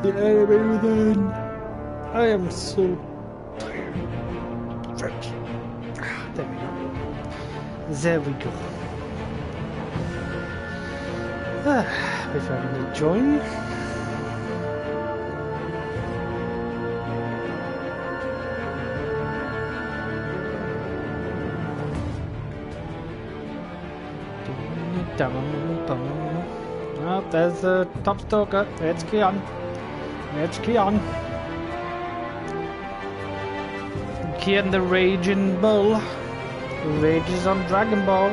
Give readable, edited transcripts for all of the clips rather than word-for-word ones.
The enemy within. I am so tired. French. There we go. There we go. If I can join. Oh, there's the top stalker. It's Kian. It's Kian. Kian the Raging Bull. Rages on Dragon Ball.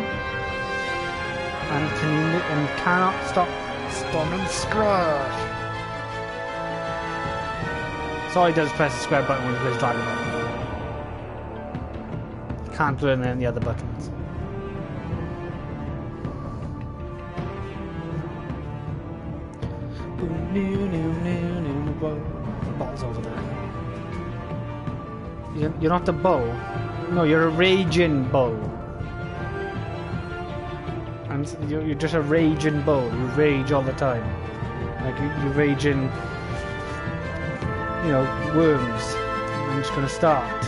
And cannot stop spawning Scratch. So all he does is press the square button when he plays Dragon Ball. Can't do any other buttons. The ball's over there. You're not a bull. No, you're a raging bull. And you're just a raging bull. You rage all the time. Like you raging, you know, worms. I'm just gonna start.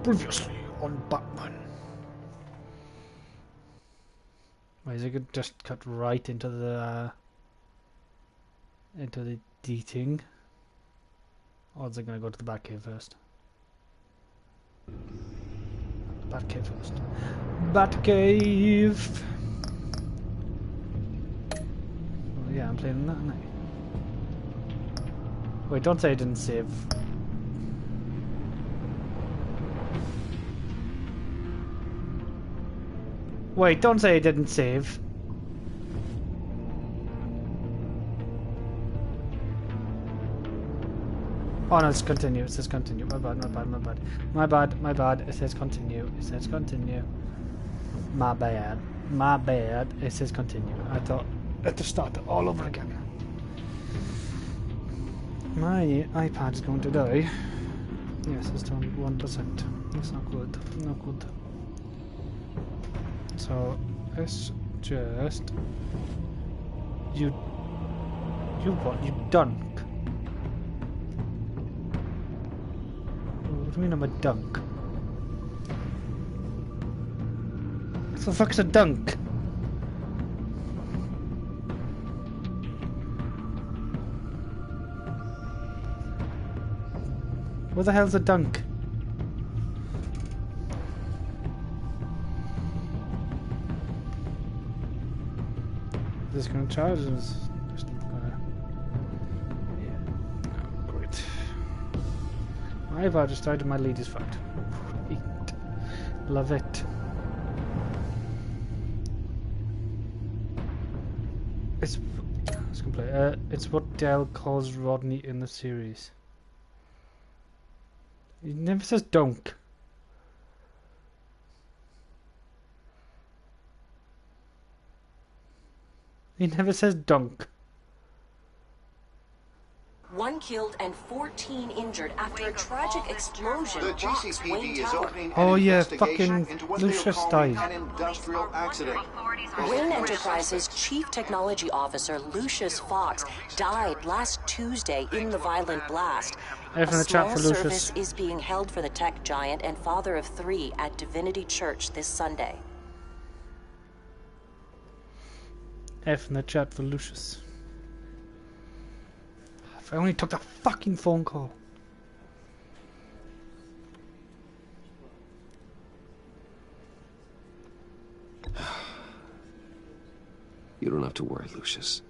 Previously on Batman. Why is it just cut right into the D-ting? Or is it gonna go to the Batcave first? Batcave first. Batcave. Oh, yeah, I'm playing that now. Wait, don't say I didn't save. Wait, don't say I didn't save. Oh no, it's continue. It says continue. My bad, my bad, my bad. My bad, my bad. It says continue. It says continue. My bad. My bad. It says continue. I thought I had to start it all over again. My iPad is going to die. Yes, it's down 1%. That's not good. Not good. So let's just you what? You dunk. What do you mean I'm a dunk? What the fuck's a dunk? What the hell's a dunk? Is this going to charge? Or is just gonna... Yeah. Oh, great. My iPad just died and my lead is fucked. Great. Love it. It's what Dell calls Rodney in the series. He never says dunk. He never says dunk. 1 killed and 14 injured after a tragic explosion. The GCPD is opening oh an yeah, investigation fucking into what Lucius they are calling died. an industrial accident. Wayne Enterprises Chief Technology Officer Lucius Fox died last Tuesday in the violent blast. A small for service is being held for the tech giant and father of 3 at Divinity Church this Sunday. F in the chat for Lucius. If I only took the fucking phone call. You don't have to worry, Lucius.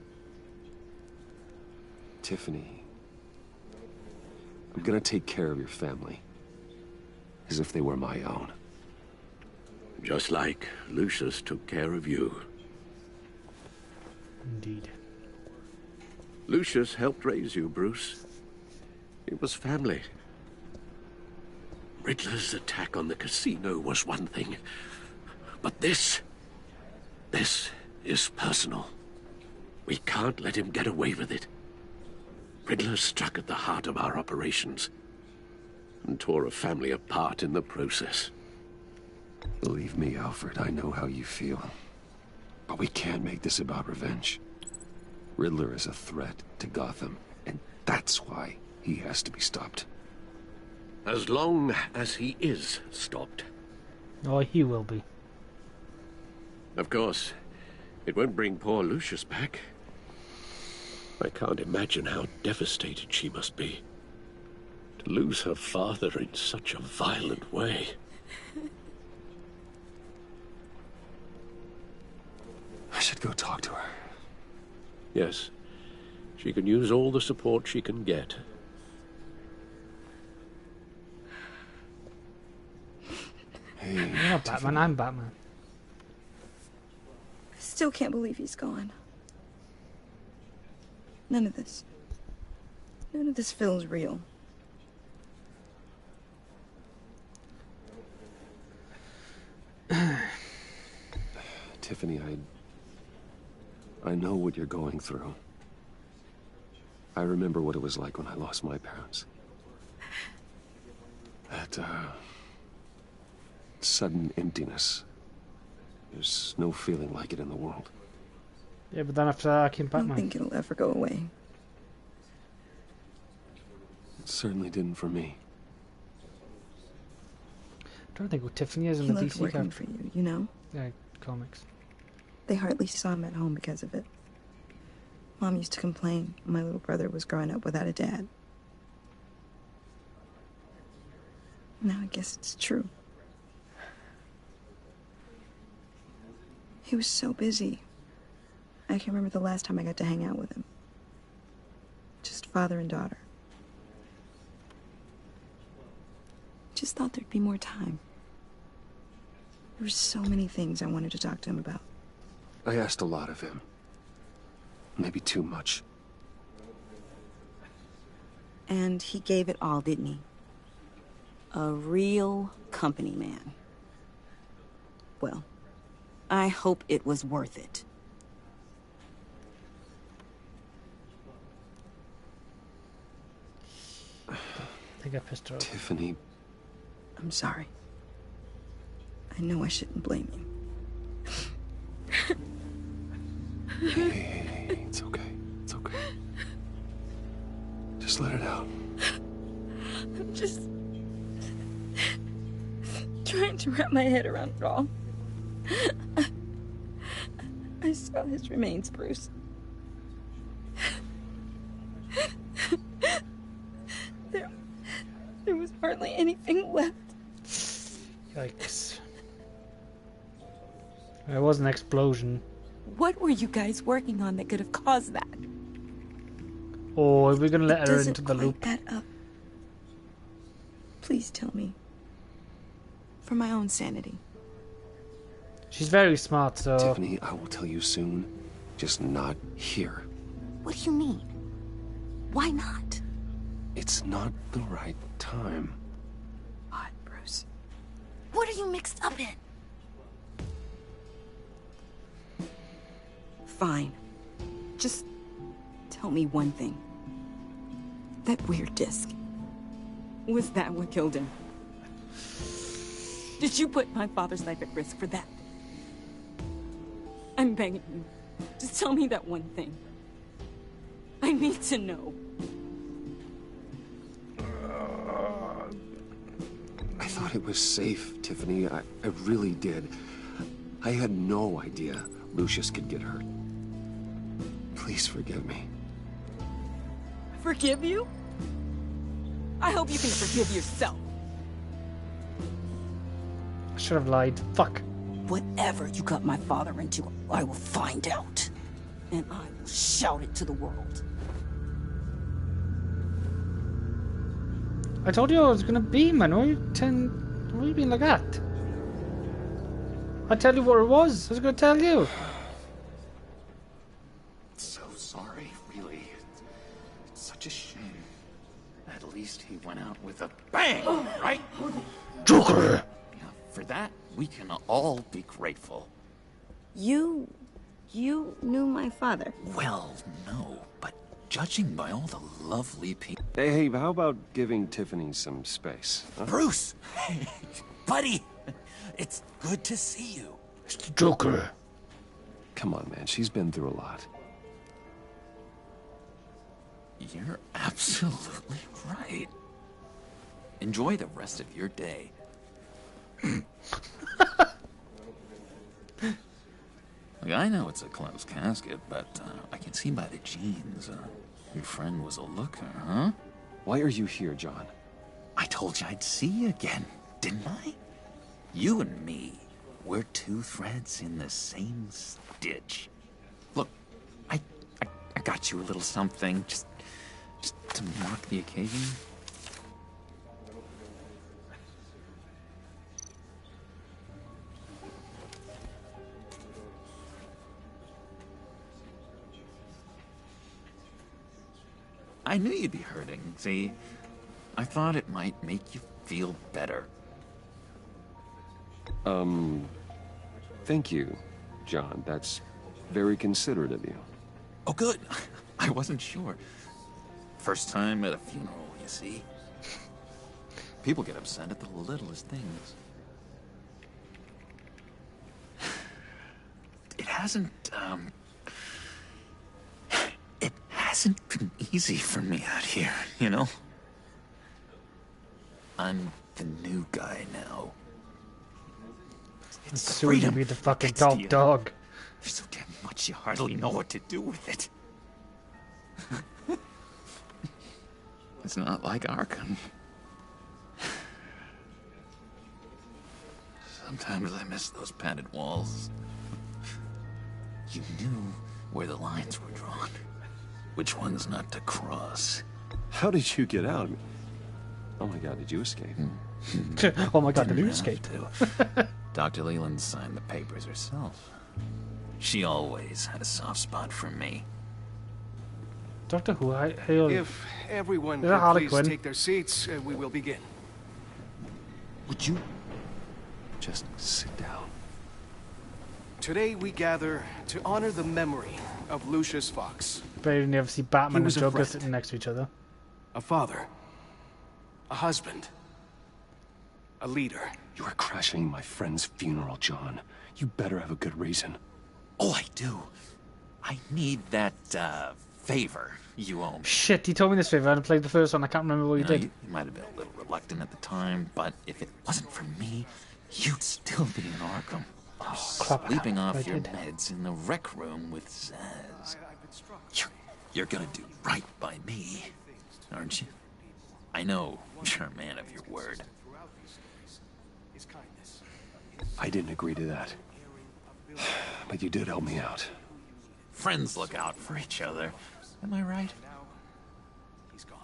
Tiffany, I'm gonna take care of your family. As if they were my own. Just like Lucius took care of you. Indeed. Lucius helped raise you, Bruce. It was family. Riddler's attack on the casino was one thing. But this is personal. We can't let him get away with it. Riddler struck at the heart of our operations and tore a family apart in the process. Believe me, Alfred, I know how you feel. But we can't make this about revenge. Riddler is a threat to Gotham, and that's why he has to be stopped. As long as he is stopped. Oh, he will be. Of course, it won't bring poor Lucius back. I can't imagine how devastated she must be. To lose her father in such a violent way. I should go talk to her. Yes, she can use all the support she can get. Hey, You're not Batman, I'm Batman. I still can't believe he's gone. None of this feels real. Tiffany, I know what you're going through. I remember what it was like when I lost my parents. That, sudden emptiness. There's no feeling like it in the world. Yeah, but then after that I came I don't Batman. think it'll ever go away. It certainly didn't for me. I don't think what Tiffany is in He the loved DC working character. for you, you know? Yeah, comics. They hardly saw him at home because of it. Mom used to complain my little brother was growing up without a dad. Now I guess it's true. He was so busy. I can't remember the last time I got to hang out with him. Just father and daughter. Just thought there'd be more time. There were so many things I wanted to talk to him about. I asked a lot of him. Maybe too much. And he gave it all, didn't he? A real company man. Well, I hope it was worth it. I think I pissed her off. Tiffany, I'm sorry. I know I shouldn't blame you. hey, it's okay. It's okay. Just let it out. I'm just trying to wrap my head around it all. I saw his remains, Bruce. There was hardly anything left. Yikes. It was an explosion. What were you guys working on that could have caused that? Oh, are we gonna let her Doesn't into the quite loop? add up. Please tell me. For my own sanity. She's very smart, so... Tiffany, I will tell you soon. Just not here. What do you mean? Why not? It's not the right time. What, Bruce? What are you mixed up in? Fine. Just tell me one thing. That weird disc. Was that what killed him? Did you put my father's life at risk for that? I'm begging you. Just tell me that one thing. I need to know. I thought it was safe, Tiffany. I really did. I had no idea Lucius could get hurt. Please forgive me. Forgive you? I hope you can forgive yourself. I should have lied. Fuck. Whatever you got my father into, I will find out. And I will shout it to the world. I told you I was gonna be, man. Why are you being like that? I tell you what it was. I was gonna tell you. So sorry, really. It's such a shame. At least he went out with a bang, right? Joker! Yeah, for that, we can all be grateful. You You knew my father. Well, no, but judging by all the lovely people... Hey, how about giving Tiffany some space? Huh? Bruce! Buddy! It's good to see you. It's the Joker. Come on, man. She's been through a lot. You're absolutely right. Enjoy the rest of your day. Look, I know it's a closed casket, but I can see by the jeans, your friend was a looker, huh? Why are you here, John? I told you I'd see you again, didn't I? You and me, we're two threads in the same stitch. Look, I got you a little something, just to mark the occasion. I knew you'd be hurting, see? I thought it might make you feel better. Thank you, John. That's very considerate of you. Oh, good. I wasn't sure. First time at a funeral, you see? People get upset at the littlest things. It hasn't been easy for me out here, you know? I'm the new guy now. It's the Soon to freedom be the fucking gets to top you. dog. There's so damn much you hardly know what to do with it. It's not like Arkham. Sometimes I miss those padded walls. You knew where the lines were drawn. Which ones not to cross. How did you get out? Oh my god, did you escape? Oh my god, did Didn't you have escape? to. Dr. Leland signed the papers herself. She always had a soft spot for me. Doctor Who, hail. If everyone Is that could Harley please Quinn? take their seats, we will begin. Would you just sit down? Today we gather to honor the memory of Lucius Fox, But you never see Batman He was and a Joker friend. sitting next to each other. a father, a husband, a leader. You are crashing my friend's funeral, John. You better have a good reason. Oh, I do. I need that, favor you owe me. Shit, he told me this favor. I played the first one. I can't remember what he You know, did. you might have been a little reluctant at the time, but if it wasn't for me, you'd still be in Arkham. Oh, crap. I Sleeping can't off remember your what I did. meds in the rec room with Zaz. You're gonna do right by me, aren't you? I know you're a man of your word. I didn't agree to that. But you did help me out. Friends look out for each other. Am I right? Now, he's gone.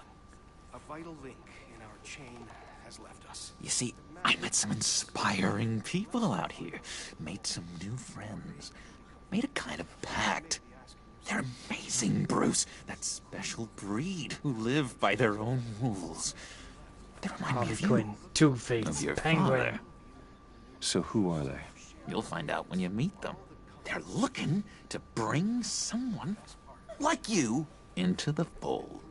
A vital link in our chain has left us. You see, I met some inspiring people out here. Made some new friends. Made a kind of pact. They're amazing, Bruce. That special breed who live by their own rules. They remind me Harley of you. Quinn, Of Two-Face, your Penguin. father. So who are they? You'll find out when you meet them. They're looking to bring someone like you into the fold.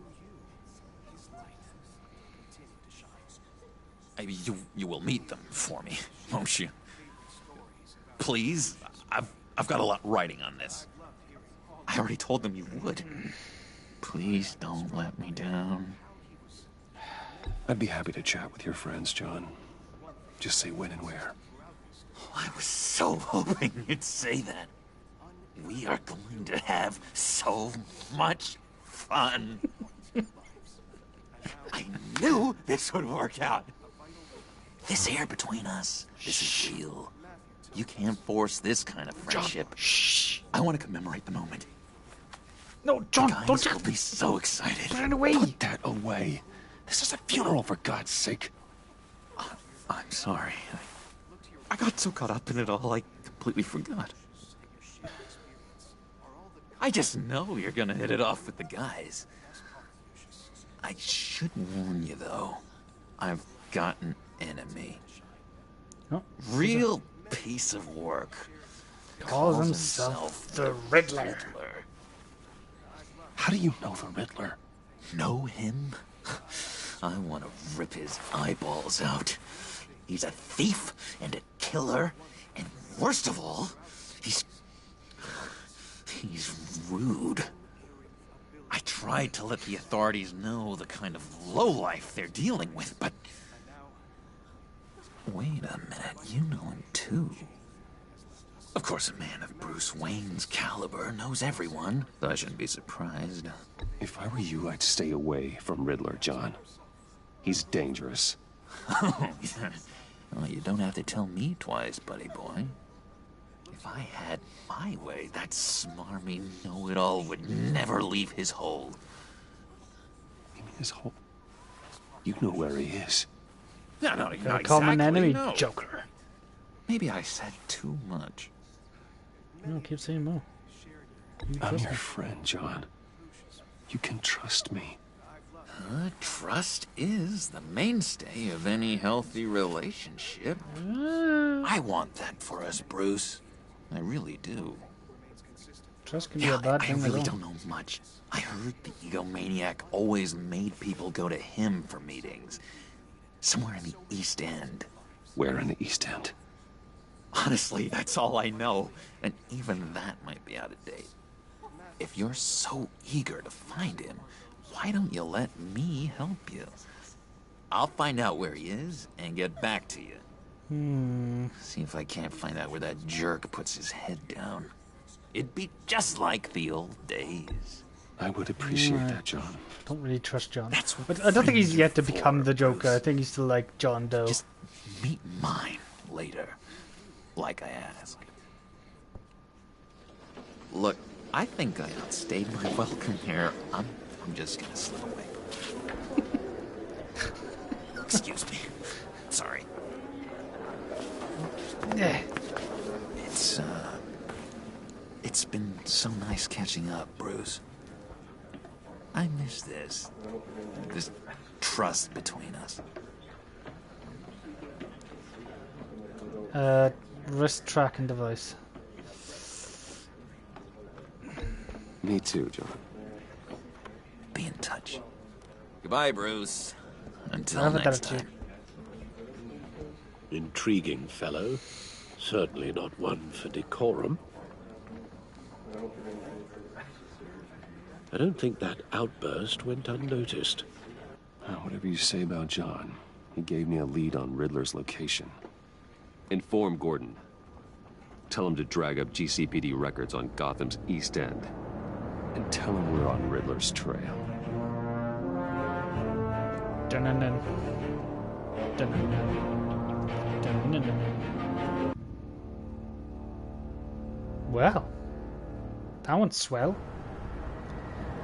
You will meet them for me, won't you? Please, I've got a lot writing on this. I already told them you would. Please don't let me down. I'd be happy to chat with your friends, John. Just say when and where. I was so hoping you'd say that. We are going to have so much fun. I knew this would work out. This air between us, this is real. You can't force this kind of friendship. Shh. I want to commemorate the moment. No, John, Guys don't will be so excited. turn away. Put that away. This is a funeral, for God's sake. I'm sorry. I got so caught up in it all, I completely forgot. I just know you're gonna hit it off with the guys. I should warn you, though. I've got an enemy. Oh, Real piece of work. Calls himself the Riddler. How do you know the Riddler? Know him? I want to rip his eyeballs out. He's a thief and a killer, and worst of all, he's rude. I tried to let the authorities know the kind of lowlife they're dealing with, but... Wait a minute, you know him too. Of course, a man of Bruce Wayne's caliber knows everyone, so I shouldn't be surprised. If I were you, I'd stay away from Riddler, John. He's dangerous. Oh, yeah. Well, you don't have to tell me twice, buddy boy. If I had my way, that smarmy know-it-all would never leave his hole. You mean his hole? You know where he is. No, not Call him an exactly, enemy, no. Joker. Maybe I said too much. No, keep saying more. You I'm trust your me. friend, John. You can trust me. Trust is the mainstay of any healthy relationship. I want that for us, Bruce. I really do. Trust can be a bad I thing as really well. don't know much. I heard the egomaniac always made people go to him for meetings. Somewhere in the East End. Where in the East End? Honestly, that's all I know. And even that might be out of date. If you're so eager to find him, why don't you let me help you? I'll find out where he is and get back to you. See if I can't find out where that jerk puts his head down. It'd be just like the old days. I would appreciate that, John. Don't really trust John. That's what But I don't think he's friends yet are to become for, the Joker. Bruce. I think he's still like John Doe. Just meet mine later, like I asked. Look, I think I outstayed my welcome here. I'm just gonna slip away. Excuse me. Sorry. Yeah. It's been so nice catching up, Bruce. I miss this trust between us. Wrist tracking device. Me too, John. Be in touch. Goodbye, Bruce. Until Have a next attitude. time. Intriguing fellow. Certainly not one for decorum. I don't think that outburst went unnoticed. Whatever you say about John, he gave me a lead on Riddler's location. Inform Gordon. Tell him to drag up GCPD records on Gotham's East End. And tell him we're on Riddler's trail. Dun-dun-dun. Dun-dun-dun. Dun-dun-dun. Well, that one's swell.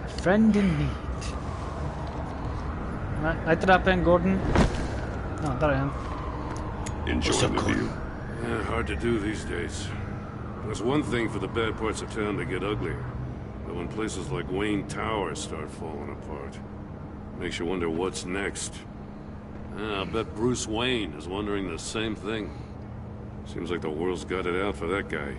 A friend in need. Light it up, Ben Gordon. Oh, there I am. Enjoying the view. Yeah, hard to do these days. There's one thing for the bad parts of town to get uglier. But when places like Wayne Tower start falling apart, makes you wonder what's next. I bet Bruce Wayne is wondering the same thing. Seems like the world's got it out for that guy.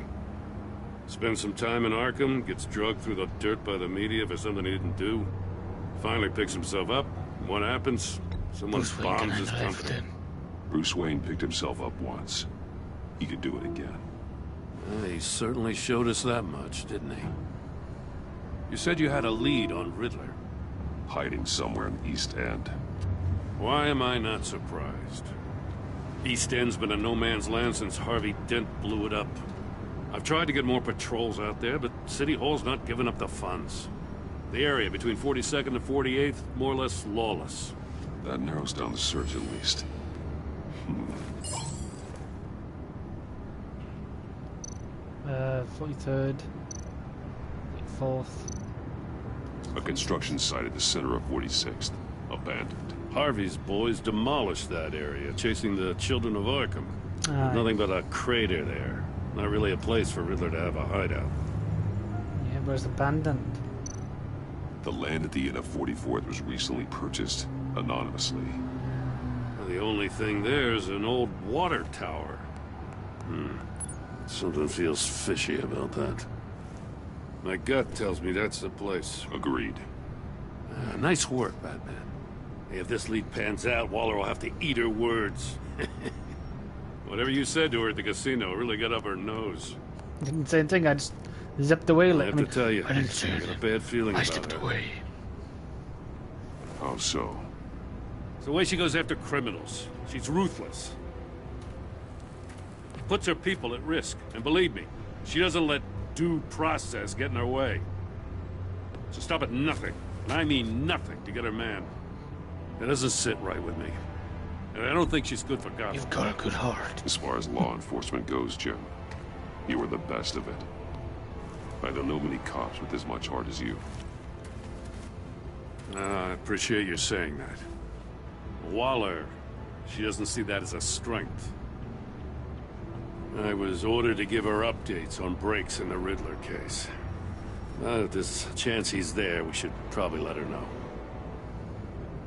Spends some time in Arkham, gets drugged through the dirt by the media for something he didn't do. Finally picks himself up. What happens? Someone bombs his company. Bruce Wayne picked himself up once. He could do it again. He certainly showed us that much, didn't he? You said you had a lead on Riddler. Hiding somewhere in East End. Why am I not surprised? East End's been a no-man's land since Harvey Dent blew it up. I've tried to get more patrols out there, but City Hall's not giving up the funds. The area between 42nd and 48th, more or less lawless. That narrows down the search at least. 43rd, 4th. A construction site at the center of 46th. Abandoned. Harvey's boys demolished that area, chasing the children of Arkham. There's nothing but a crater there. Not really a place for Riddler to have a hideout. Yeah, but it's abandoned. The land at the end of 44th was recently purchased, anonymously. The only thing there is an old water tower. Something feels fishy about that. My gut tells me that's the place. Agreed. Nice work, Batman. Hey, if this lead pans out, Waller will have to eat her words. Whatever you said to her at the casino really got up her nose. Didn't say anything, I just zipped away like... I have to tell you, I didn't say I got a bad feeling I about stepped her. away. How so? It's the way she goes after criminals. She's ruthless. Puts her people at risk. And believe me, she doesn't let due process get in her way. She'll stop at nothing, and I mean nothing, to get her man. That doesn't sit right with me. And I don't think she's good for Gotham. You've got a good heart. As far as law enforcement goes, Jim, you were the best of it. I don't know many cops with as much heart as you. I appreciate you saying that. Waller, she doesn't see that as a strength. I was ordered to give her updates on breaks in the Riddler case. If there's a chance he's there, we should probably let her know.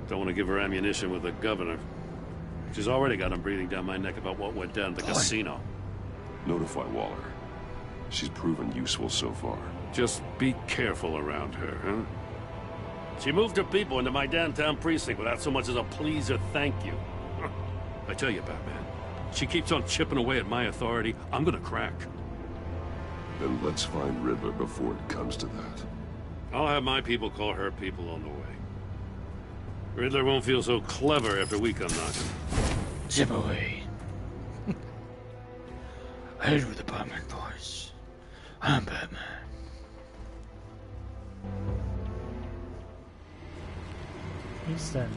Don't want to give her ammunition with the governor. She's already got him breathing down my neck about what went down at the casino. Notify Waller. She's proven useful so far. Just be careful around her, huh? She moved her people into my downtown precinct without so much as a please or thank you. I tell you, Batman, she keeps on chipping away at my authority, I'm gonna crack. Then let's find Riddler before it comes to that. I'll have my people call her people on the way. Riddler won't feel so clever after we come knocking. Zip away. Ahead with the Batman boys. I'm Batman. He's dead.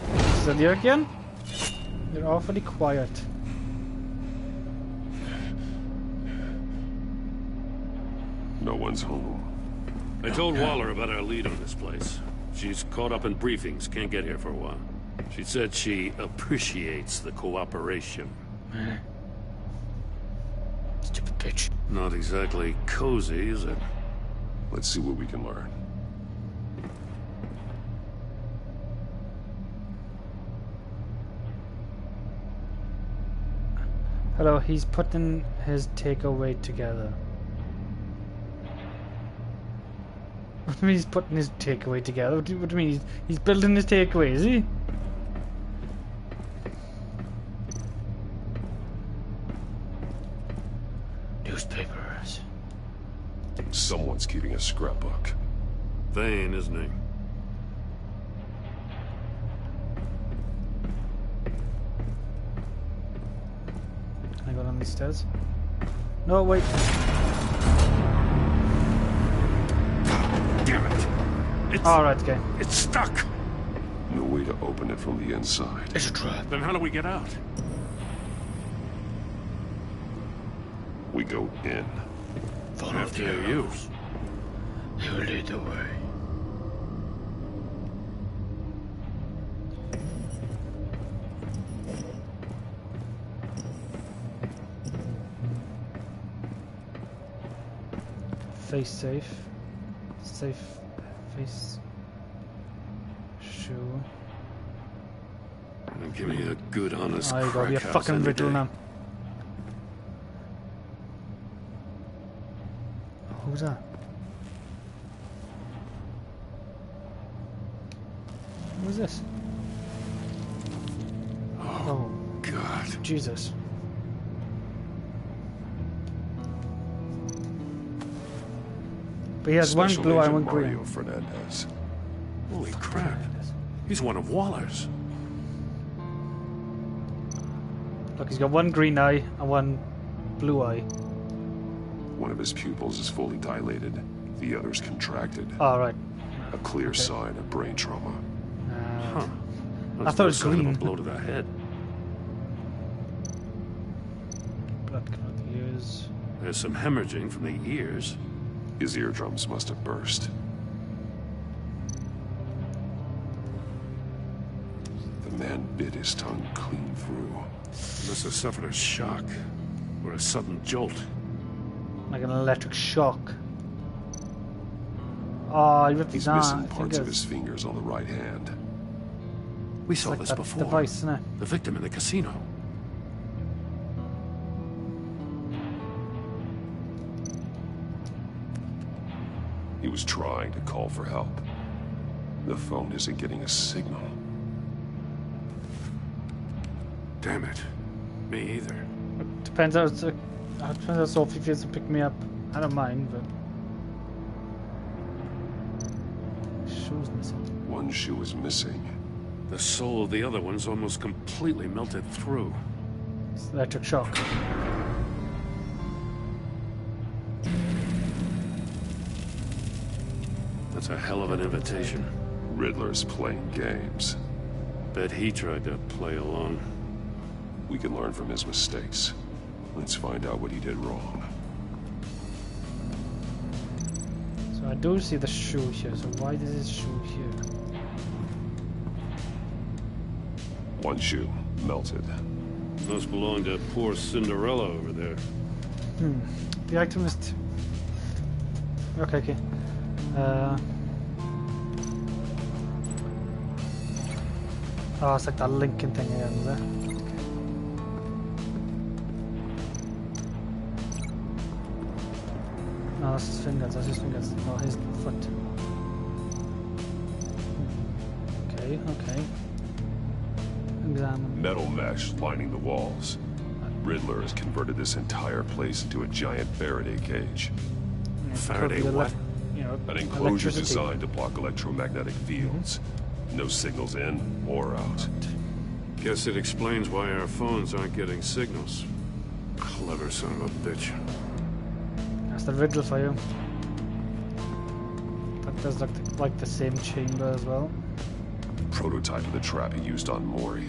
Is that you again? You're awfully quiet. No one's home. I told Waller about our lead on this place. She's caught up in briefings, can't get here for a while. She said she appreciates the cooperation. Stupid bitch. Not exactly cozy, is it? Let's see what we can learn. Hello, he's putting his takeaway together. What do you mean he's putting his takeaway together? What do you mean he's building his takeaway, is he? Newspapers. Someone's keeping a scrapbook. Vain, isn't he? Can I go down these stairs? No, wait. Damn it! It's... Alright, okay. It's stuck! No way to open it from the inside. It's a trap. Then how do we get out? We go in. Follow After the you. arrows. They will lead the way. Face safe. Safe face. Shoe. Give me a good, honest Oh, you gotta be a crack house fucking any riddle day. now. Who's that? Who's this? Oh, God. Jesus. But he has one Special blue eye, Agent one green. Mario Fernandez. Holy crap. He's one of Waller's. Look, he's got one green eye and one blue eye. One of his pupils is fully dilated. The other's contracted. Oh, right. A clear sign of brain trauma. Huh. I thought it was Kind of green. a blow to the head. Blood coming out the ears. There's some hemorrhaging from the ears. His eardrums must have burst. The man bit his tongue clean through. Must have suffered a shock or a sudden jolt. Like an electric shock. Oh, he ripped He's his arm. missing parts of his fingers on the right hand. We saw like this that before. device, isn't it? The victim in the casino. He was trying to call for help. The phone isn't getting a signal. Damn it. Me either. It depends how Sophie feels to pick me up. I don't mind, but shoe's missing. One shoe is missing. The soul of the other one's almost completely melted through. It's electric shock. That's a hell of an invitation. Riddler's playing games. Bet he tried to play along. We can learn from his mistakes. Let's find out what he did wrong. So I do see the shoe here, so why is this shoe here? One shoe, melted. Must belong to poor Cinderella over there. The item is... Okay. Oh, it's like that Lincoln thing again, is it? No, that's his fingers, No, his foot. Okay. Examine. Metal mesh lining the walls. Riddler has converted this entire place into a giant Faraday cage. Faraday what? An enclosure designed to block electromagnetic fields. No signals in or out. Guess it explains why our phones aren't getting signals. Clever son of a bitch. That's the riddle for you. That does look like the same chamber as well. Prototype of the trap he used on Mori.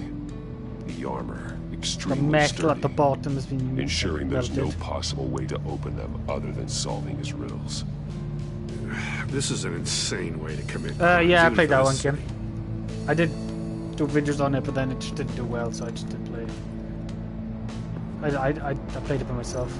The armor, The extremely metal sturdy, at the bottom has been ensuring there's no melted. possible way to open them other than solving his riddles. This is an insane way to commit Yeah, I crimes played in that the one, city. Kim. I did do videos on it, but then it just didn't do well, so I just didn't play it. I played it by myself.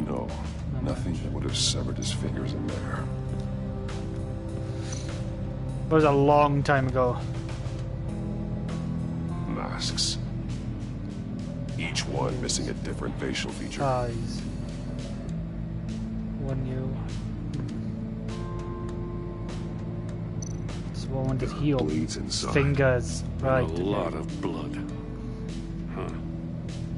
No, nothing that would have severed his fingers in there. It was a long time ago. Masks. Each one missing a different facial feature. Eyes. One new. This one did heal. Bleeds inside. Fingers. Right. A lot of blood. Huh.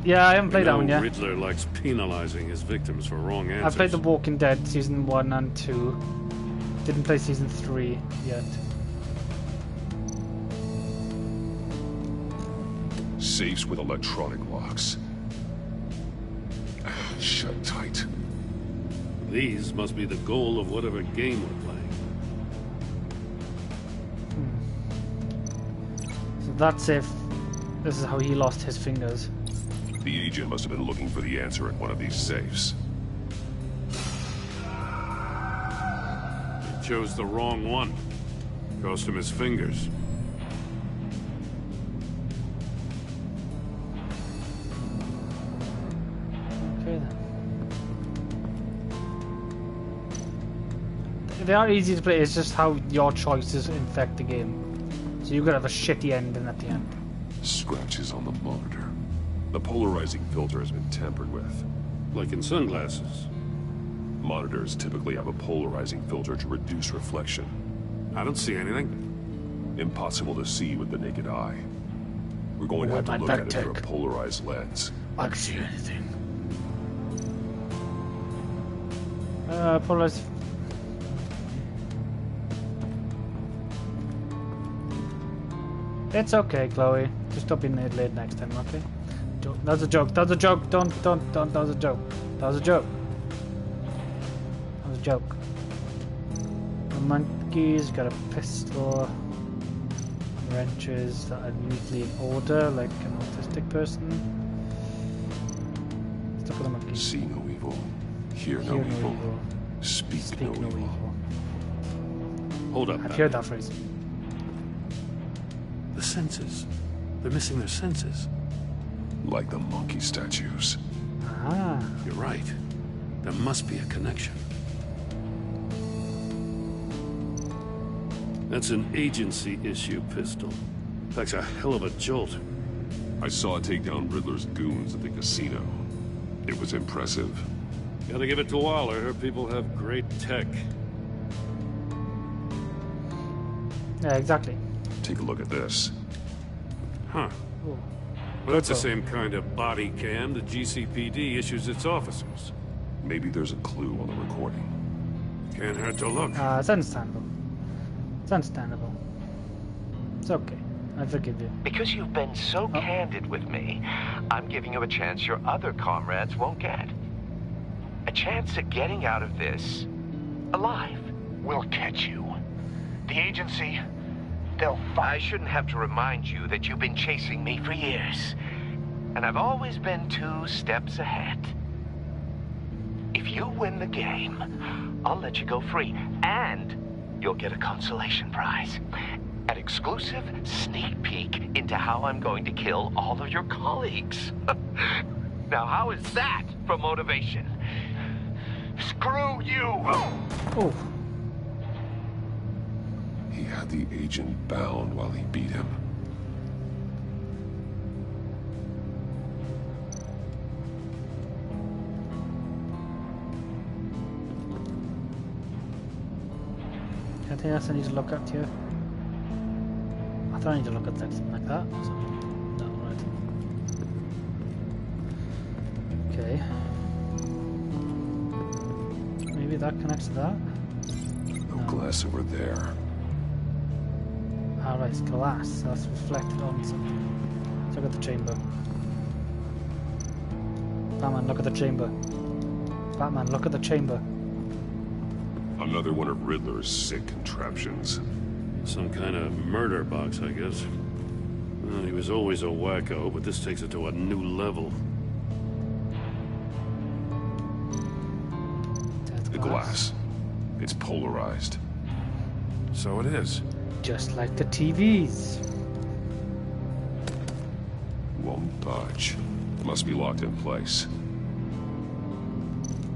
Yeah, I haven't played You that know one yet. Riddler likes penalizing his victims for wrong answers. I played The Walking Dead season 1 and 2. Didn't play season 3 yet. Safes with electronic locks. Shut tight. These must be the goal of whatever game we're playing. So that's if this is how he lost his fingers. The agent must have been looking for the answer in one of these safes. He chose the wrong one. Cost him his fingers. Okay then. They are easy to play, it's just how your choices infect the game. So you could have a shitty ending at the end. Scratches on the monitor. The polarizing filter has been tampered with. Like in sunglasses. Monitors typically have a polarizing filter to reduce reflection. I don't see anything. Impossible to see with the naked eye. We're going to have to look at it through a polarized lens. I can see anything. Polarized. It's okay, Chloe. Just stop being late next time, okay? That was a joke. That was a joke. Don't. That was a joke. That was a joke. That was a joke. The monkey's got a pistol. Wrenches that are neatly in order, like an autistic person. It's the for the monkey. See no evil. Hear no evil. Speak no evil. Hold up. I've heard that phrase. The senses. They're missing their senses. Like the monkey statues. Ah. You're right. There must be a connection. That's an agency issue pistol. That's a hell of a jolt. I saw it take down Riddler's goons at the casino. It was impressive. Gotta give it to Waller. Her people have great tech. Yeah, exactly. Take a look at this. Huh. Ooh. Well, that's the same kind of body cam the GCPD issues its officers. Maybe there's a clue on the recording. Can't hurt to look. It's understandable. It's understandable. It's okay. I forgive you. Because you've been so candid with me, I'm giving you a chance your other comrades won't get. A chance at getting out of this alive. We'll catch you. The agency, they'll fight. I shouldn't have to remind you that you've been chasing me for years. And I've always been 2 steps ahead. If you win the game, I'll let you go free. And you'll get a consolation prize. An exclusive sneak peek into how I'm going to kill all of your colleagues. Now, how is that for motivation? Screw you! Oh. He had the agent bound while he beat him. Anything else I need to look at here? I thought I need to look at something like that. So, no, right. Okay. Maybe that connects to that? No glass over there. Alright, it's glass. So that's reflected on something. Let's look at the chamber. Batman, look at the chamber. Batman, look at the chamber. Another one of Riddler's sick contraptions. Some kind of murder box, I guess. Well, he was always a wacko, but this takes it to a new level. The glass. It's polarized. So it is. Just like the TVs. Won't budge. Must be locked in place.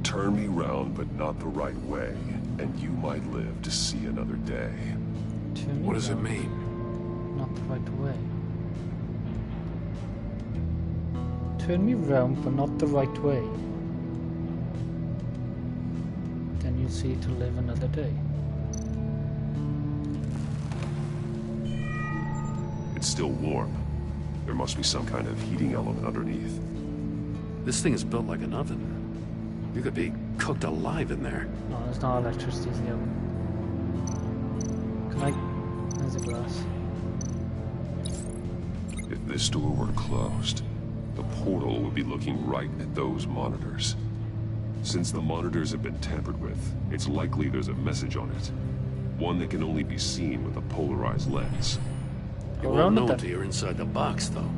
Turn me round, but not the right way, and you might live to see another day. What does it mean? Not the right way. Turn me round, but not the right way. Then you see to live another day. It's still warm. There must be some kind of heating element underneath. This thing is built like an oven. You could be cooked alive in there. No, there's no electricity in the oven. Can I... There's a glass. If this door were closed, the portal would be looking right at those monitors. Since the monitors have been tampered with, it's likely there's a message on it. One that can only be seen with a polarized lens. You won't know until you're inside the box, though.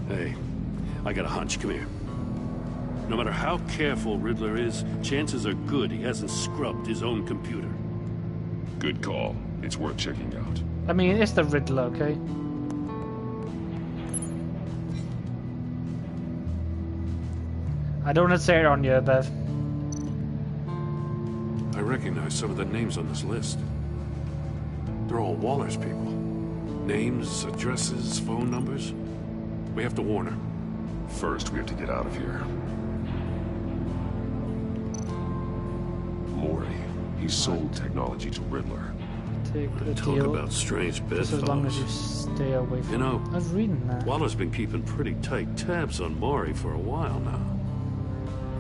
Hey, I got a hunch. Come here. No matter how careful Riddler is, chances are good he hasn't scrubbed his own computer. Good call. It's worth checking out. I mean, it's the Riddler, okay? I don't want to say it on you, Bev. I recognize some of the names on this list. They're all Waller's people. Names, addresses, phone numbers. We have to warn her. First, we have to get out of here. Mori. He sold technology to Riddler. Take the Talk deal. about strange bedfellows. Just as long as you stay away from... You know, I was reading that. Waller's been keeping pretty tight tabs on Mori for a while now.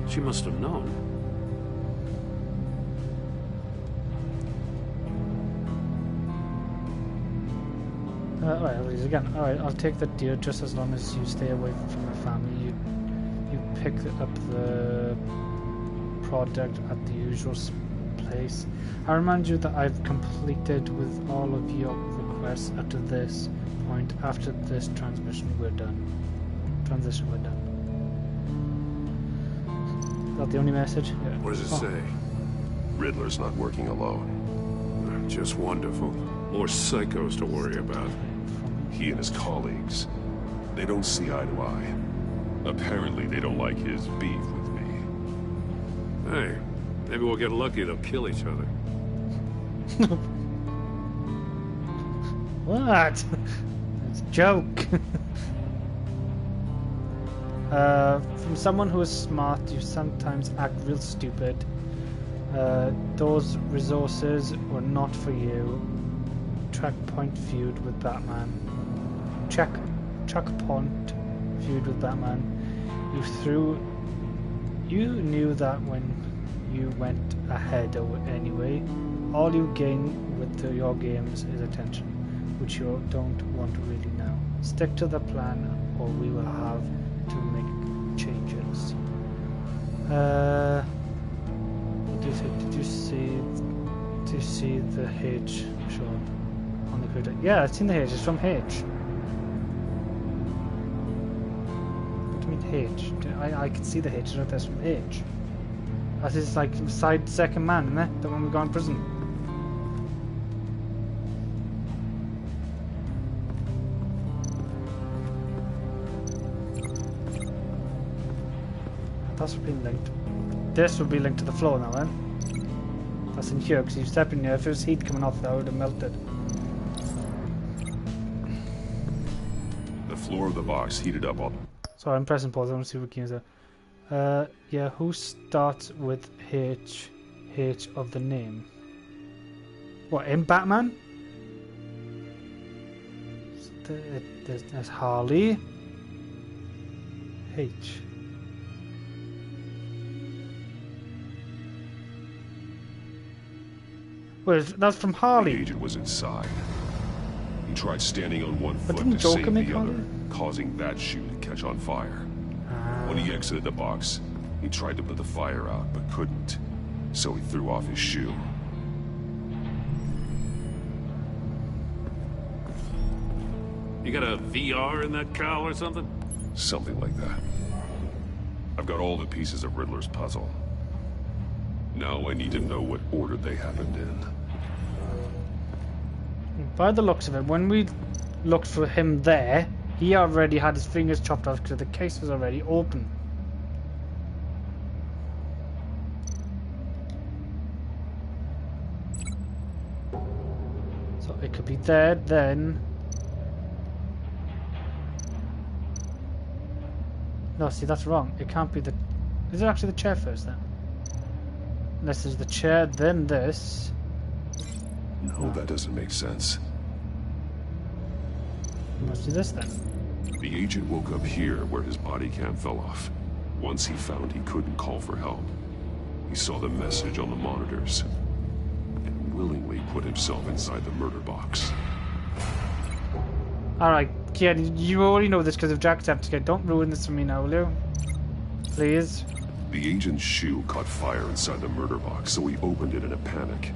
She must have known. Alright, I'll read it again. Alright, I'll take the deal just as long as you stay away from your family. You pick up the product at the usual place. I remind you that I've completed with all of your requests up to this point. After this transmission, we're done. transition window. Is that the only message? Yeah. What does it say? Riddler's not working alone. Just wonderful. More psychos to worry about. He and his colleagues, they don't see eye to eye. Apparently they don't like his beef with me. Hey, maybe we'll get lucky. They'll kill each other. What? It's a joke. From someone who is smart, you sometimes act real stupid. Those resources were not for you. Checkpoint feud with Batman. Checkpoint feud with Batman. You knew that when you went ahead anyway. All you gain with your games is attention, which you don't want really now. Stick to the plan, or we will have to make changes. Did you see the H show up on the computer? Yeah, I've seen the H. It's from H. What do you mean H? I can see the H. I don't know if that's from H. That is like side second man, isn't it? The one we got in prison. That's been linked. This will be linked to the floor now, then. That's in here, because you step in here. If it was heat coming off, that would have melted. The floor of the box heated up all... Sorry, I'm pressing pause. I want to see what games are. Yeah, who starts with H? H of the name. What, in Batman? There's Harley. H. Wait, that's from Harley. The agent was inside. He tried standing on one foot didn't to Joker save make the other, Harley? causing that shoe to catch on fire. When he exited the box, he tried to put the fire out, but couldn't. So he threw off his shoe. You got a VR in that cowl or something? Something like that. I've got all the pieces of Riddler's puzzle. Now I need to know what order they happened in. By the looks of it, when we looked for him there, he already had his fingers chopped off because the case was already open. So it could be there, then... No, see, that's wrong. It can't be the... Is it actually the chair first, then? Unless there's the chair, then this... No, that doesn't make sense. Must do this, then. The agent woke up here where his body cam fell off. Once he found he couldn't call for help, he saw the message on the monitors and willingly put himself inside the murder box. Alright, kid, you already know this because of Jacksepticeye. Don't ruin this for me now, will you? Please. The agent's shoe caught fire inside the murder box, so he opened it in a panic.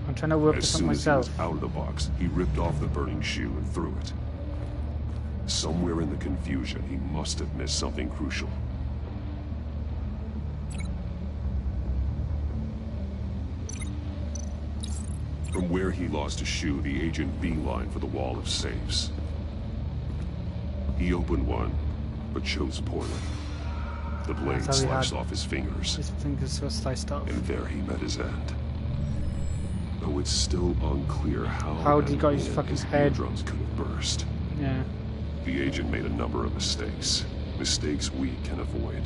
I'm trying to work this out myself. As soon as he was out of the box, he ripped off the burning shoe and threw it. Somewhere in the confusion, he must have missed something crucial. From where he lost a shoe, the agent beelined for the wall of safes. He opened one, but chose poorly. The blade sliced off his fingers. His fingers were sliced off. And there he met his end. Though it's still unclear how he got his fucking head. Eardrums could have burst. Yeah. The agent made a number of mistakes. Mistakes we can avoid.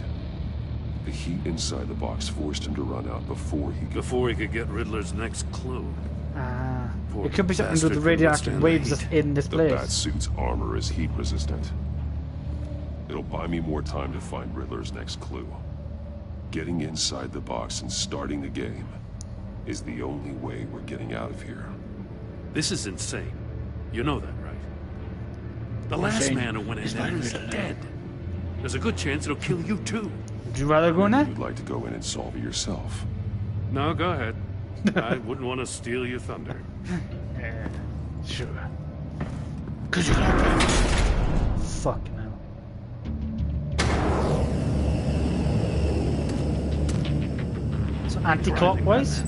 The heat inside the box forced him to run out before he could get Riddler's next clue. Ah. It could be something to do with the radioactive waves that's in this place. The Batsuit's armor is heat resistant. It'll buy me more time to find Riddler's next clue. Getting inside the box and starting the game is the only way we're getting out of here. This is insane. You know that, right? The last man who went in there is dead. There's a good chance it'll kill you too. Would you rather go in there? You'd like to go in and solve it yourself. No, go ahead. I wouldn't want to steal your thunder. Yeah, sure. Cause you got that. Fucking hell. So anti-clockwise.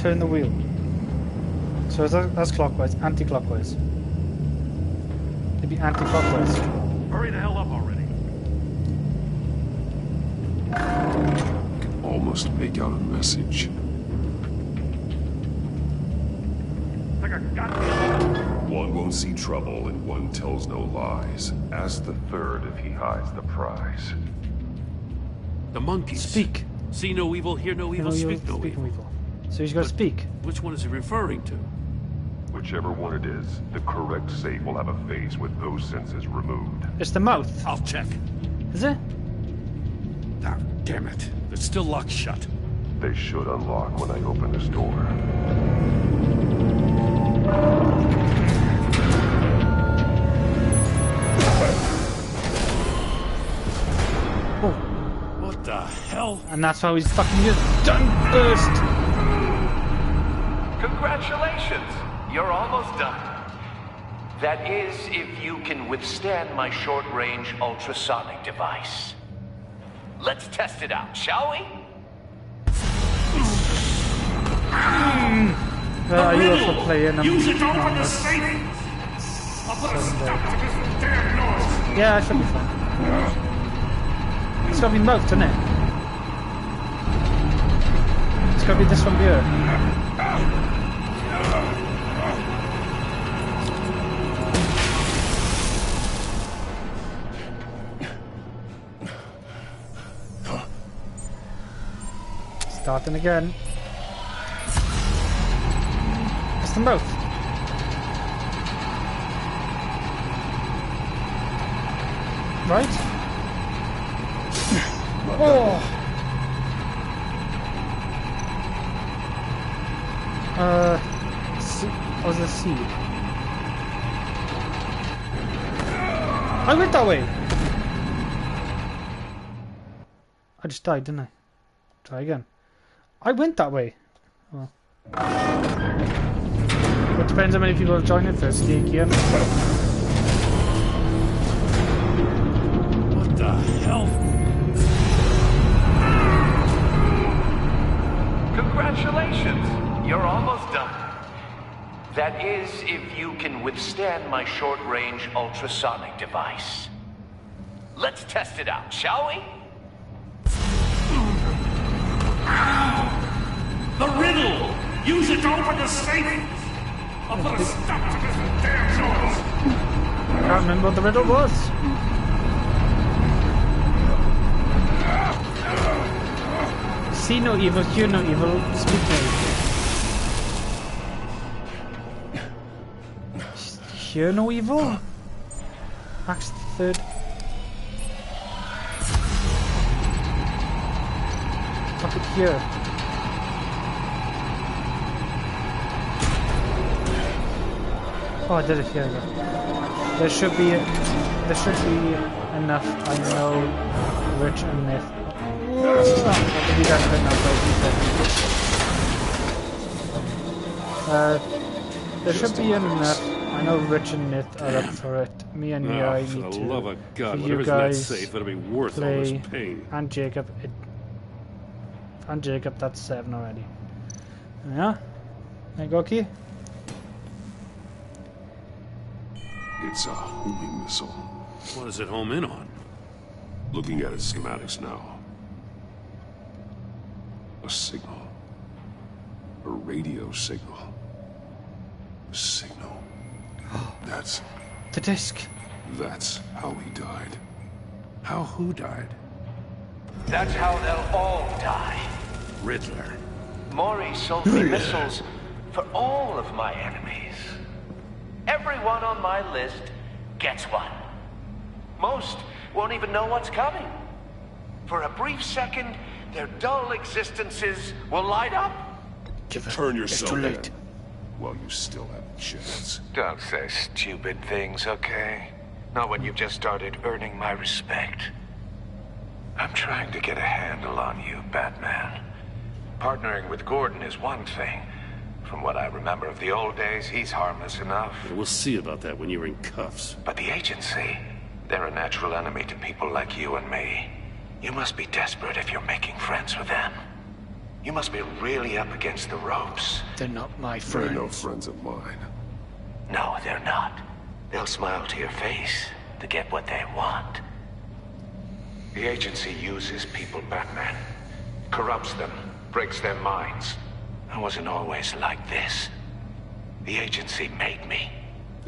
Turn the wheel. So that's clockwise. Anti-clockwise. It'd be anti-clockwise. Hurry the hell up already. Can almost make out a message. One won't see trouble and one tells no lies. Ask the third if he hides the prize. The monkeys. Speak. See no evil, hear no evil, speak no evil. So he's got to speak. Which one is he referring to? Whichever one it is, the correct save will have a phase with those senses removed. It's the mouth. I'll check. Is it? Ah, damn it. It's still locked shut. They should unlock when I open this door. Oh. What the hell? And that's how he's fucking done first. Congratulations! You're almost done. That is, if you can withstand my short-range ultrasonic device. Let's test it out, shall we? You also playing Use it to open the safe! I'll put a stop to this damn noise! Yeah, it should be fun. It's gotta be mouth, isn't it? It's gotta be this one here. Starting again. It's the mouth. Right? Oh! Was a seed. I went that way! I just died, didn't I? Try again. I went that way. Well. It depends how many people join it first. Again. What the hell? Congratulations! You're almost done. That is, if you can withstand my short-range ultrasonic device. Let's test it out, shall we? The riddle! Use it to open the safe! I'll put a stop to this damn noise! I can't remember what the riddle was. See no evil, hear no evil, speak no evil. Hear no evil? Axe the third. Fuck it here. Oh, I did it. Here we go. There should be enough. I know Rich and Myth. I'll do that bit now, there should be enough. I know Rich and Myth are up for it. Me and you, I need to. Love of God, for you guys safe, that'll be worth all this pain. And Jacob, that's 7 already. Yeah. There you go, Key. It's a homing missile. What does it home in on? Looking at its schematics now. A signal. A radio signal. A signal. That's... the disc. That's how he died. How who died? That's how they'll all die. Riddler. Maury sold me missiles for all of my enemies. Everyone on my list gets one. Most won't even know what's coming. For a brief second, their dull existences will light up. Turn yourself in while you still have a chance. Don't say stupid things, okay? Not when you've just started earning my respect. I'm trying to get a handle on you, Batman. Partnering with Gordon is one thing. From what I remember of the old days, he's harmless enough. We'll see about that when you're in cuffs. But the agency, they're a natural enemy to people like you and me. You must be desperate if you're making friends with them. You must be really up against the ropes. They're not my They're friends. no friends of mine. No, they're not. They'll smile to your face to get what they want. The agency uses people, Batman. Corrupts them, breaks their minds. I wasn't always like this. The agency made me.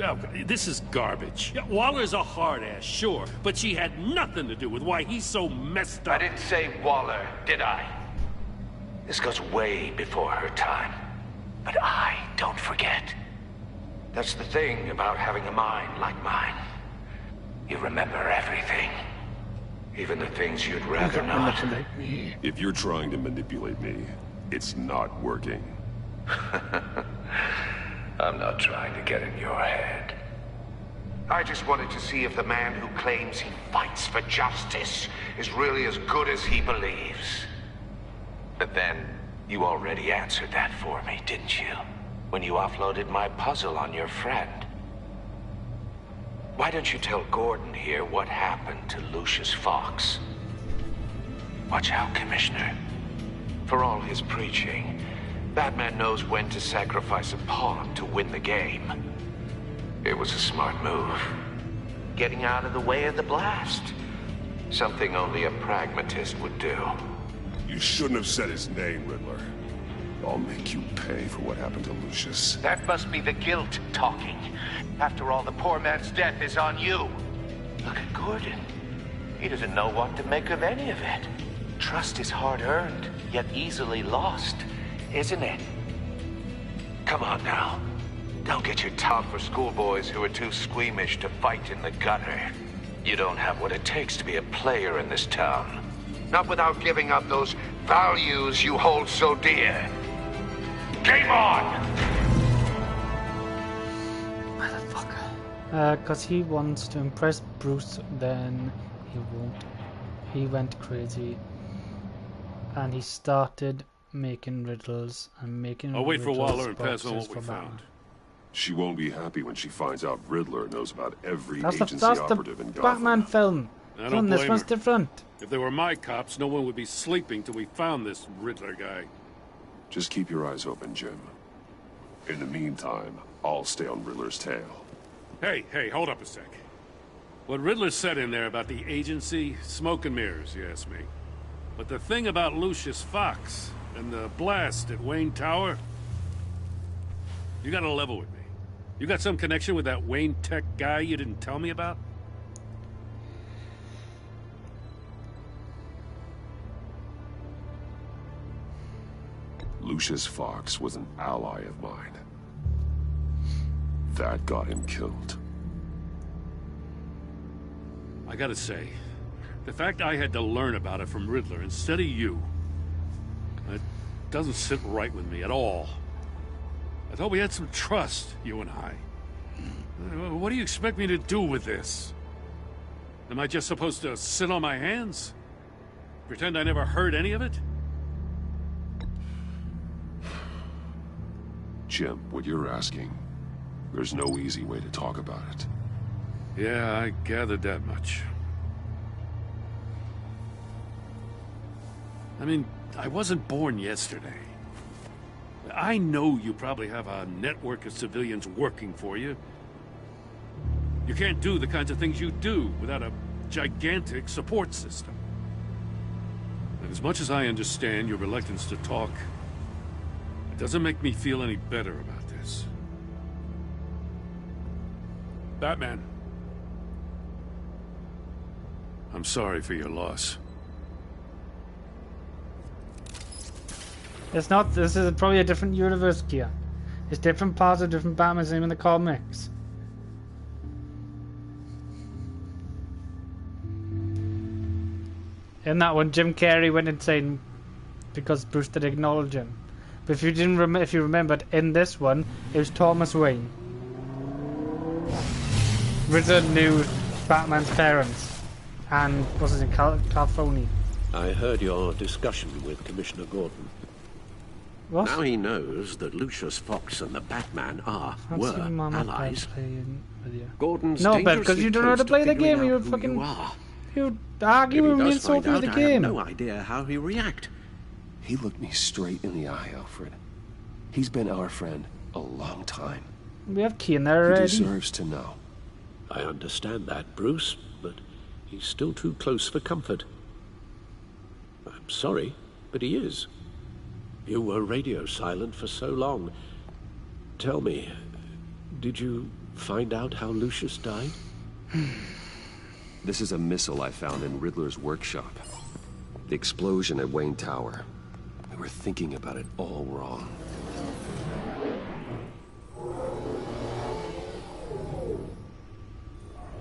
Oh, this is garbage. Yeah, Waller's a hard ass, sure, but she had nothing to do with why he's so messed up. I didn't say Waller, did I? This goes way before her time. But I don't forget. That's the thing about having a mind like mine. You remember everything. Even the things you'd rather not. Manipulate me. If you're trying to manipulate me, it's not working. I'm not trying to get in your head. I just wanted to see if the man who claims he fights for justice is really as good as he believes. But then, you already answered that for me, didn't you? When you offloaded my puzzle on your friend. Why don't you tell Gordon here what happened to Lucius Fox? Watch out, Commissioner. For all his preaching, Batman knows when to sacrifice a pawn to win the game. It was a smart move. Getting out of the way of the blast. Something only a pragmatist would do. You shouldn't have said his name, Riddler. I'll make you pay for what happened to Lucius. That must be the guilt talking. After all, the poor man's death is on you. Look at Gordon. He doesn't know what to make of any of it. Trust is hard-earned, yet easily lost, isn't it? Come on now. Don't get your tongue for schoolboys who are too squeamish to fight in the gutter. You don't have what it takes to be a player in this town. Not without giving up those values you hold so dear. Game on! Motherfucker. Because he wants to impress Bruce, then he won't. He went crazy. And he started making riddles and making I'll wait for riddles Waller and pass on boxes what we for found. Batman. She won't be happy when she finds out Riddler knows about every That's agency the operative in Gotham. Batman film. I don't This blame one's her. different. If they were my cops, no one would be sleeping till we found this Riddler guy. Just keep your eyes open, Jim. In the meantime, I'll stay on Riddler's tail. Hey, hold up a sec. What Riddler said in there about the agency, smoke and mirrors, you ask me. But the thing about Lucius Fox and the blast at Wayne Tower, you gotta level with me. You got some connection with that Wayne Tech guy you didn't tell me about? Lucius Fox was an ally of mine. That got him killed. I gotta say, the fact I had to learn about it from Riddler instead of you, it doesn't sit right with me at all. I thought we had some trust, you and I. What do you expect me to do with this? Am I just supposed to sit on my hands? Pretend I never heard any of it? Jim, what you're asking, there's no easy way to talk about it. Yeah, I gathered that much. I mean, I wasn't born yesterday. I know you probably have a network of civilians working for you. You can't do the kinds of things you do without a gigantic support system. And as much as I understand your reluctance to talk, it doesn't make me feel any better about this. Batman. I'm sorry for your loss. It's not. This is probably a different universe, Kia. It's different parts of different Batman's name in the comics. In that one, Jim Carrey went insane because Bruce didn't acknowledge him. But if you didn't, if you remembered, in this one, it was Thomas Wayne. Riddler knew Batman's parents, and what's his name, Calfoni. I heard your discussion with Commissioner Gordon. What? Now he knows that Lucius Fox and the Batman were allies. With you. Gordon's No, Ben, dangerously because you don't know how to close play the figuring game. out You're who fucking you are. You argue with me so through the game. I have no idea how he'll react. He looked me straight in the eye, Alfred. He's been our friend a long time. We have Key in there already. He deserves to know. I understand that, Bruce, but he's still too close for comfort. I'm sorry, but he is. You were radio silent for so long. Tell me, did you find out how Lucius died? This is a missile I found in Riddler's workshop. The explosion at Wayne Tower. We were thinking about it all wrong.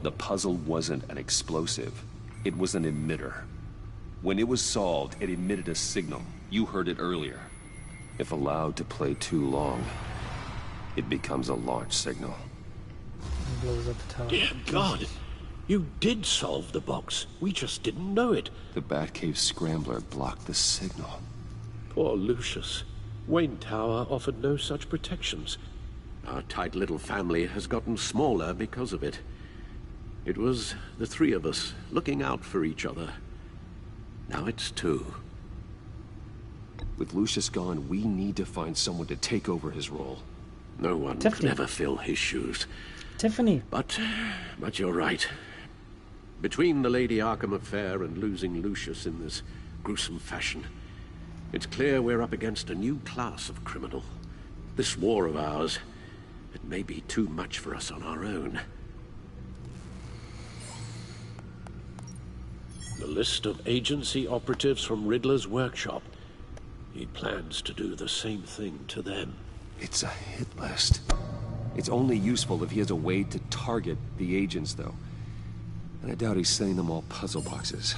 The puzzle wasn't an explosive. It was an emitter. When it was solved, it emitted a signal. You heard it earlier. If allowed to play too long, it becomes a launch signal. And blows up the tower. Dear God! You did solve the box. We just didn't know it. The Batcave scrambler blocked the signal. Poor Lucius. Wayne Tower offered no such protections. Our tight little family has gotten smaller because of it. It was the three of us looking out for each other. Now it's two. With Lucius gone, we need to find someone to take over his role. No one could ever fill his shoes. Tiffany. But you're right. Between the Lady Arkham affair and losing Lucius in this gruesome fashion, it's clear we're up against a new class of criminal. This war of ours, it may be too much for us on our own. The list of agency operatives from Riddler's workshop. He plans to do the same thing to them. It's a hit list. It's only useful if he has a way to target the agents, though. And I doubt he's sending them all puzzle boxes.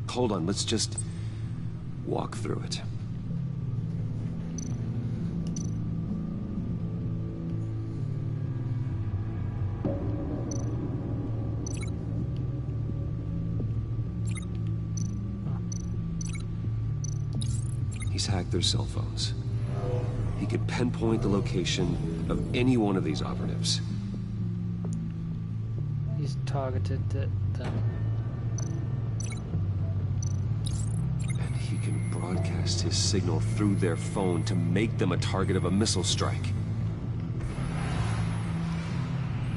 Hold on, let's just walk through it. He's hacked their cell phones. He could pinpoint the location of any one of these operatives. He's targeted them. And he can broadcast his signal through their phone to make them a target of a missile strike.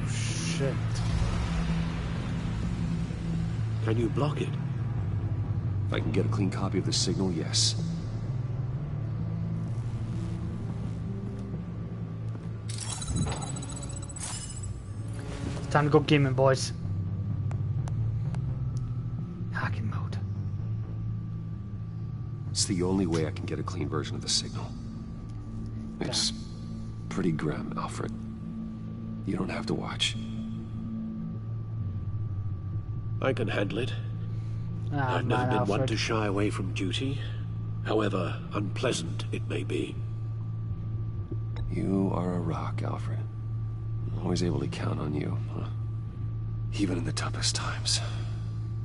Shit. Can you block it? If I can get a clean copy of the signal, yes. Time to go gaming, boys. Hacking mode. It's the only way I can get a clean version of the signal. It's pretty grim, Alfred. You don't have to watch. I can handle it. I've never been one to shy away from duty, however unpleasant it may be. You are a rock, Alfred. Always able to count on you, huh? Even in the toughest times.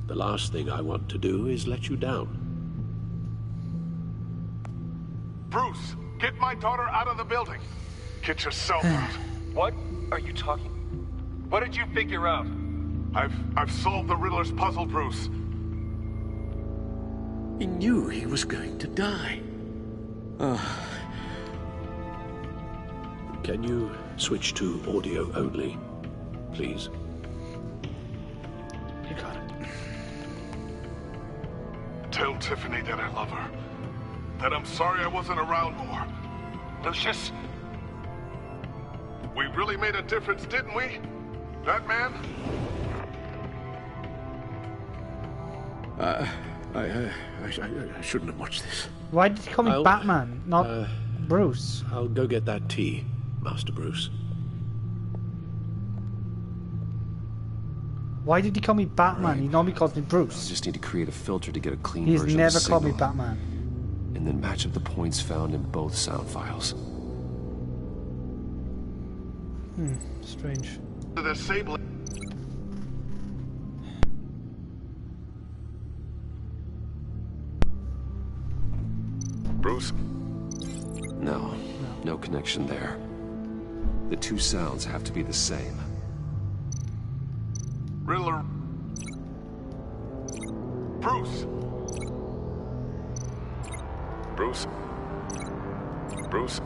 The last thing I want to do is let you down. Bruce, get my daughter out of the building. Get yourself out. What are you talking? What did you figure out? I've solved the Riddler's puzzle, Bruce. He knew he was going to die. Can you switch to audio only, please? You got it. Tell Tiffany that I love her. That I'm sorry I wasn't around more. Lucius? We really made a difference, didn't we? That man? I shouldn't have watched this. Why did he call me Batman, not Bruce? I'll go get that tea, Master Bruce. Why did he call me Batman? Right. He normally calls me Bruce. I just need to create a filter to get a clean He's version never of the called me signal, Batman. and then match up the points found in both sound files. Strange. The same. Bruce? No connection there. The two sounds have to be the same. Riddler. Bruce! Bruce? Bruce?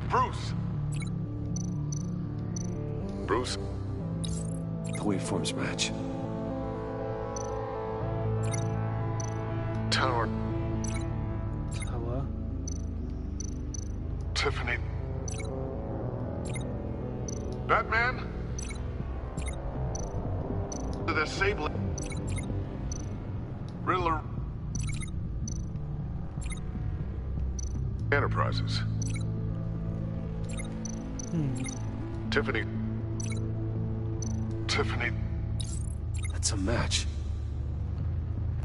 Bruce! Bruce? The waveforms match. Tower. Tower. Tiffany. Batman? The disabling. Riddler. Enterprises. Tiffany. Tiffany. That's a match.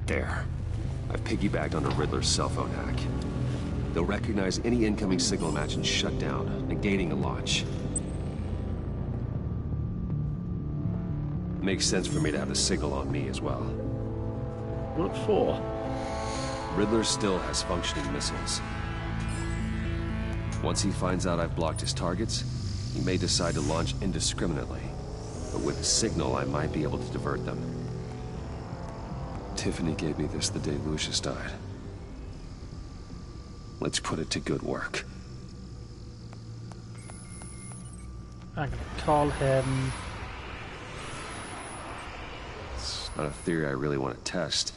There. I've piggybacked on a Riddler's cell phone hack. They'll recognize any incoming signal match and shut down, negating a launch. Makes sense for me to have the signal on me as well. What for? Riddler still has functioning missiles. Once he finds out I've blocked his targets, he may decide to launch indiscriminately. But with the signal, I might be able to divert them. Tiffany gave me this the day Lucius died. Let's put it to good work. I'm gonna call him... It's not a theory I really want to test.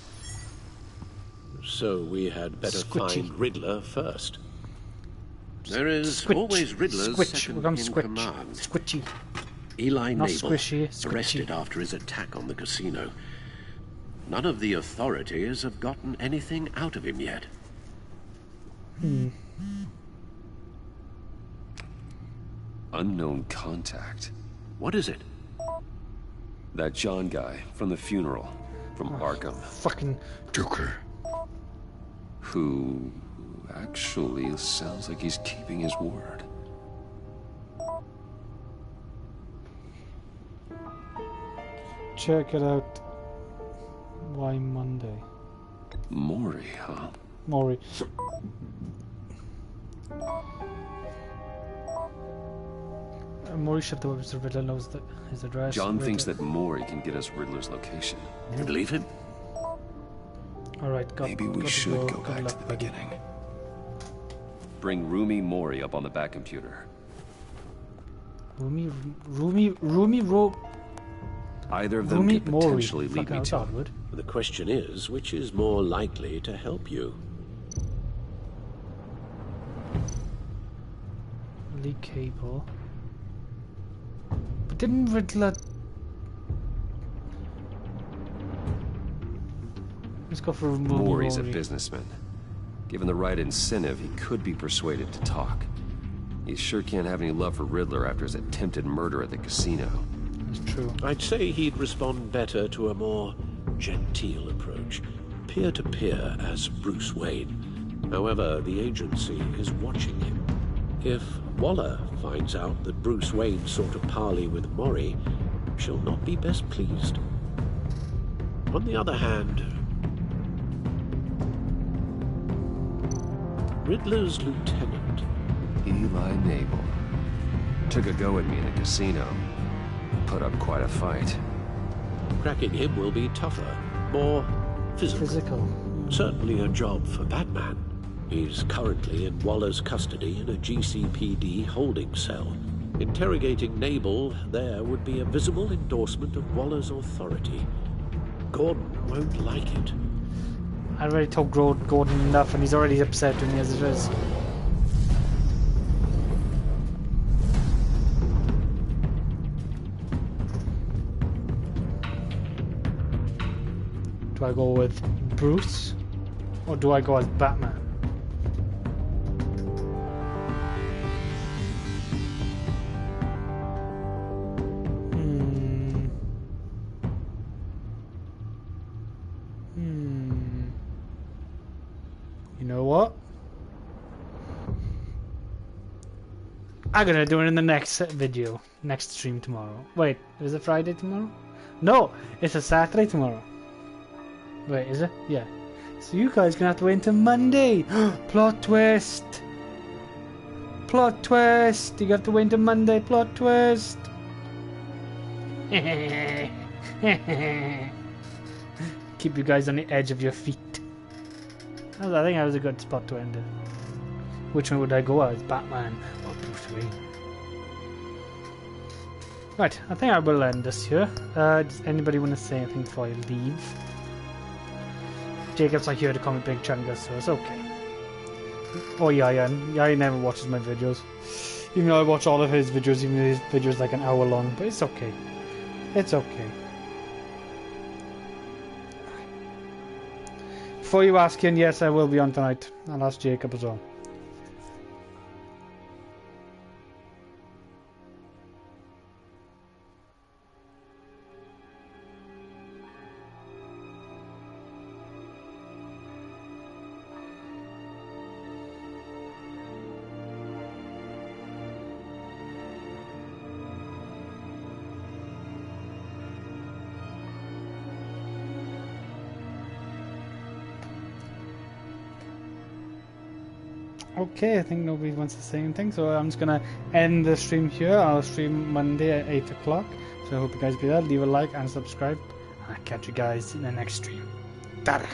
So we had better Squitchy. find Riddler first. There is Squitch. always Riddler's Squitch. second We're going in Squitch. command. Squitchy. Eli Not Nabel, squishy, squitchy. arrested after his attack on the casino. None of the authorities have gotten anything out of him yet. Unknown contact. What is it? That John guy from the funeral, from Arkham. Fucking Joker. Who actually sounds like he's keeping his word. Check it out. Why Monday? Maury, huh? Maury. Maury shipped the webs to Riddler knows that his address. John thinks that Maury can get us Riddler's location. You believe him? Alright, Maybe we should go back to the beginning. Bring Rumi Maury up on the back computer. Either of them Rumi could Maury. potentially lead me to. Hardwood. The question is, which is more likely to help you? Leak cable. But didn't Riddler... Let's go for Maury's a Maury. businessman. Given the right incentive, he could be persuaded to talk. He sure can't have any love for Riddler after his attempted murder at the casino. That's true. I'd say he'd respond better to a more genteel approach, peer-to-peer as Bruce Wayne. However, the agency is watching him. If Waller finds out that Bruce Wayne sought a parley with Maury, she'll not be best pleased. On the other hand, Riddler's lieutenant, Eli Nabel. Took a go at me in a casino. Put up quite a fight. cracking him will be tougher, more physical. Certainly a job for Batman. He's currently in Waller's custody in a GCPD holding cell. Interrogating Nabel there would be a visible endorsement of Waller's authority. Gordon won't like it. I already told Gordon enough and he's already upset with me as it is. Do I go with Bruce or do I go as Batman? You know what? I'm gonna do it in the next video, next stream tomorrow. Wait, is it Friday tomorrow? No, it's a Saturday tomorrow. Wait, is it? Yeah. So you guys gonna have to wait until Monday. Plot twist. Plot twist. You got to wait until Monday. Plot twist. keep you guys on the edge of your feet. I think that was a good spot to end it. Which one would I go as? Batman or Bruce Wayne? Right, I think I will end this here. Does anybody want to say anything before I leave? Jacob's like here to comment Big Chungus, so it's okay. Oh yeah, he never watches my videos. Even though I watch all of his videos, even though his videos like an hour long, but it's okay. It's okay. Before you ask him, yes, I will be on tonight. I'll ask Jacob as well. Okay, I think nobody wants to say anything, so I'm just gonna end the stream here. I'll stream Monday at 8 o'clock, so I hope you guys be there. Leave a like and subscribe, and I'll catch you guys in the next stream. Ta-da!